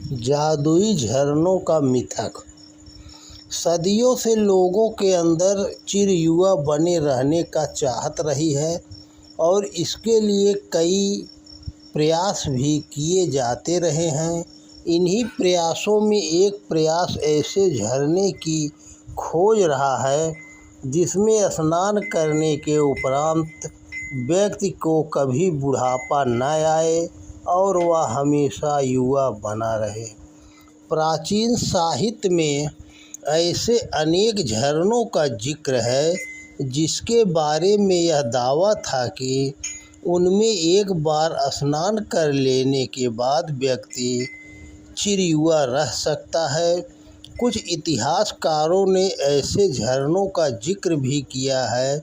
जादुई झरनों का मिथक। सदियों से लोगों के अंदर चिर युवा बने रहने का चाहत रही है और इसके लिए कई प्रयास भी किए जाते रहे हैं। इन्हीं प्रयासों में एक प्रयास ऐसे झरने की खोज रहा है जिसमें स्नान करने के उपरांत व्यक्ति को कभी बुढ़ापा न आए और वह हमेशा युवा बना रहे। प्राचीन साहित्य में ऐसे अनेक झरनों का जिक्र है जिसके बारे में यह दावा था कि उनमें एक बार स्नान कर लेने के बाद व्यक्ति चिरयुवा रह सकता है। कुछ इतिहासकारों ने ऐसे झरनों का जिक्र भी किया है।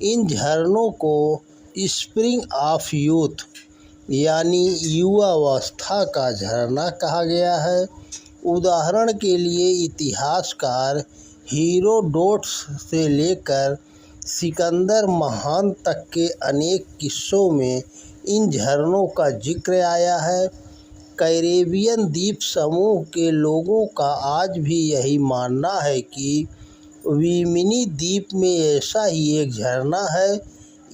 इन झरनों को स्प्रिंग ऑफ यूथ यानी युवावस्था का झरना कहा गया है। उदाहरण के लिए इतिहासकार हेरोडोटस से लेकर सिकंदर महान तक के अनेक किस्सों में इन झरनों का जिक्र आया है। कैरेबियन द्वीप समूह के लोगों का आज भी यही मानना है कि विमिनी द्वीप में ऐसा ही एक झरना है।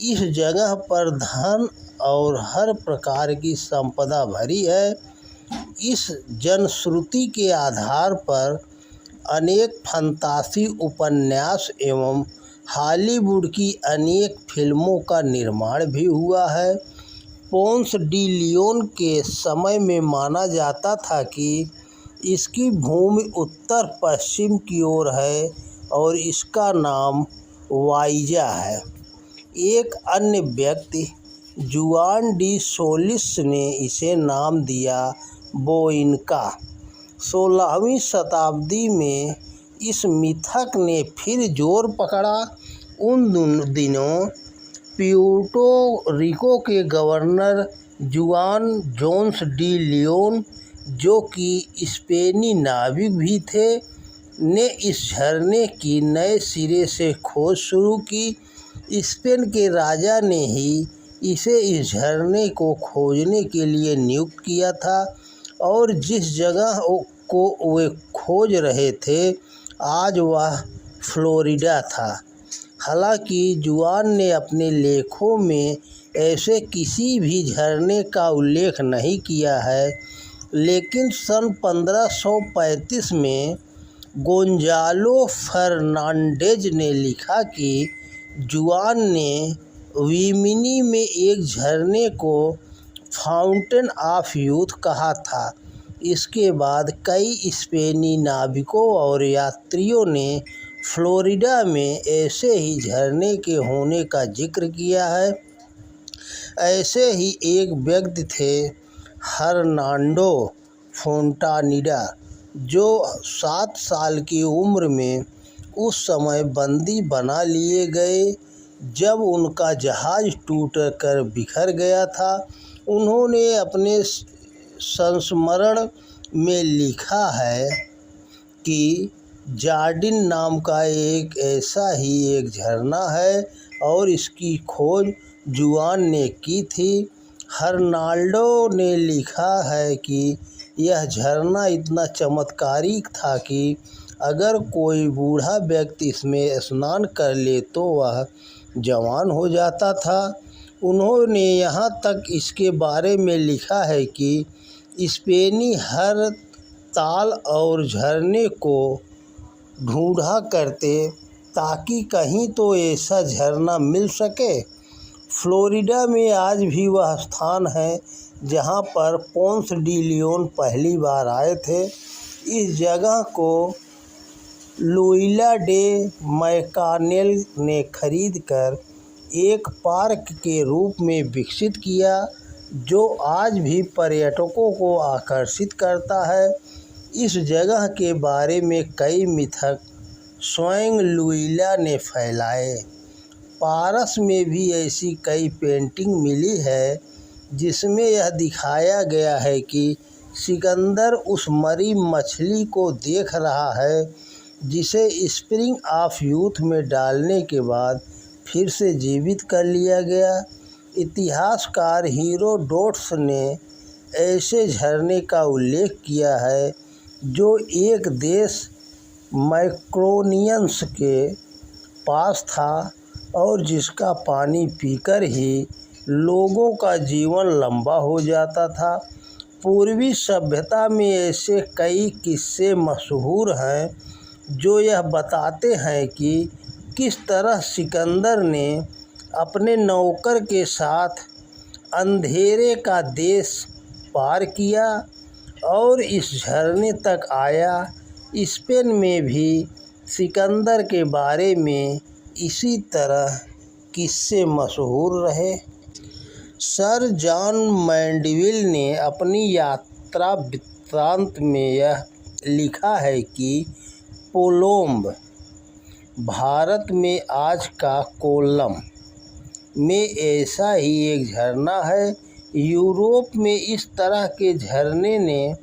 इस जगह पर धन और हर प्रकार की संपदा भरी है। इस जनश्रुति के आधार पर अनेक फंतासी उपन्यास एवं हॉलीवुड की अनेक फिल्मों का निर्माण भी हुआ है। पोंस डी लियोन के समय में माना जाता था कि इसकी भूमि उत्तर पश्चिम की ओर है और इसका नाम वाइजा है। एक अन्य व्यक्ति जुआन डी सोलिस ने इसे नाम दिया बोइनका। 16वीं शताब्दी में इस मिथक ने फिर जोर पकड़ा। उन दिनों प्यूर्टो रिको के गवर्नर जुआन जोन्स डी लियोन, जो कि स्पेनी नाविक भी थे, ने इस झरने की नए सिरे से खोज शुरू की। स्पेन के राजा ने ही इसे इस झरने को खोजने के लिए नियुक्त किया था और जिस जगह को वे खोज रहे थे आज वह फ्लोरिडा था। हालांकि जुआन ने अपने लेखों में ऐसे किसी भी झरने का उल्लेख नहीं किया है, लेकिन सन 1535 में गोंजालो फर्नांडेज ने लिखा कि जुआन ने विमिनी में एक झरने को फाउंटेन ऑफ यूथ कहा था। इसके बाद कई स्पेनी नाविकों और यात्रियों ने फ्लोरिडा में ऐसे ही झरने के होने का जिक्र किया है। ऐसे ही एक व्यक्ति थे हर्नांडो फोंटानिडा, जो 7 साल की उम्र में उस समय बंदी बना लिए गए जब उनका जहाज़ टूटकर बिखर गया था। उन्होंने अपने संस्मरण में लिखा है कि जार्डिन नाम का एक ऐसा ही एक झरना है और इसकी खोज जुआन ने की थी। हर्नाल्डो ने लिखा है कि यह झरना इतना चमत्कारिक था कि अगर कोई बूढ़ा व्यक्ति इसमें स्नान कर ले तो वह जवान हो जाता था। उन्होंने यहाँ तक इसके बारे में लिखा है कि स्पेनी हर ताल और झरने को ढूंढा करते ताकि कहीं तो ऐसा झरना मिल सके। फ्लोरिडा में आज भी वह स्थान है जहाँ पर पोंस डी लियोन पहली बार आए थे। इस जगह को लुइला डे मैकानेल ने खरीदकर एक पार्क के रूप में विकसित किया, जो आज भी पर्यटकों को आकर्षित करता है। इस जगह के बारे में कई मिथक स्वयं लुइला ने फैलाए। पारस में भी ऐसी कई पेंटिंग मिली है जिसमें यह दिखाया गया है कि सिकंदर उस मरी मछली को देख रहा है जिसे स्प्रिंग ऑफ यूथ में डालने के बाद फिर से जीवित कर लिया गया। इतिहासकार हेरोडोटस ने ऐसे झरने का उल्लेख किया है जो एक देश मैक्रोनियंस के पास था और जिसका पानी पीकर ही लोगों का जीवन लंबा हो जाता था। पूर्वी सभ्यता में ऐसे कई किस्से मशहूर हैं जो यह बताते हैं कि किस तरह सिकंदर ने अपने नौकर के साथ अंधेरे का देश पार किया और इस झरने तक आया। स्पेन में भी सिकंदर के बारे में इसी तरह किस्से मशहूर रहे। सर जॉन मैंडविल ने अपनी यात्रा वृत्तांत में यह लिखा है कि कोलंब, भारत में आज का कोल्लम में ऐसा ही एक झरना है। यूरोप में इस तरह के झरने ने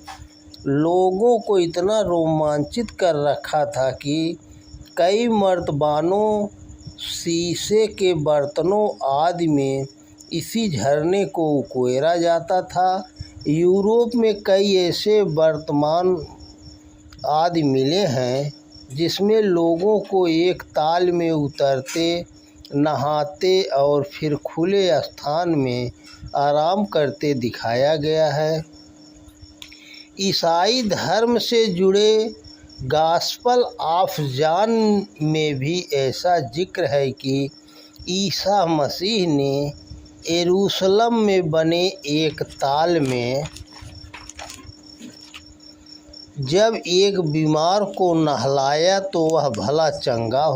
लोगों को इतना रोमांचित कर रखा था कि कई मर्तबानों, शीशे के बर्तनों आदि में इसी झरने को उकेरा जाता था। यूरोप में कई ऐसे बर्तमान आदि मिले हैं जिसमें लोगों को एक ताल में उतरते, नहाते और फिर खुले स्थान में आराम करते दिखाया गया है। ईसाई धर्म से जुड़े गॉस्पेल ऑफ जॉन में भी ऐसा जिक्र है कि ईसा मसीह ने यरूशलेम में बने एक ताल में जब एक बीमार को नहलाया तो वह भला चंगा हो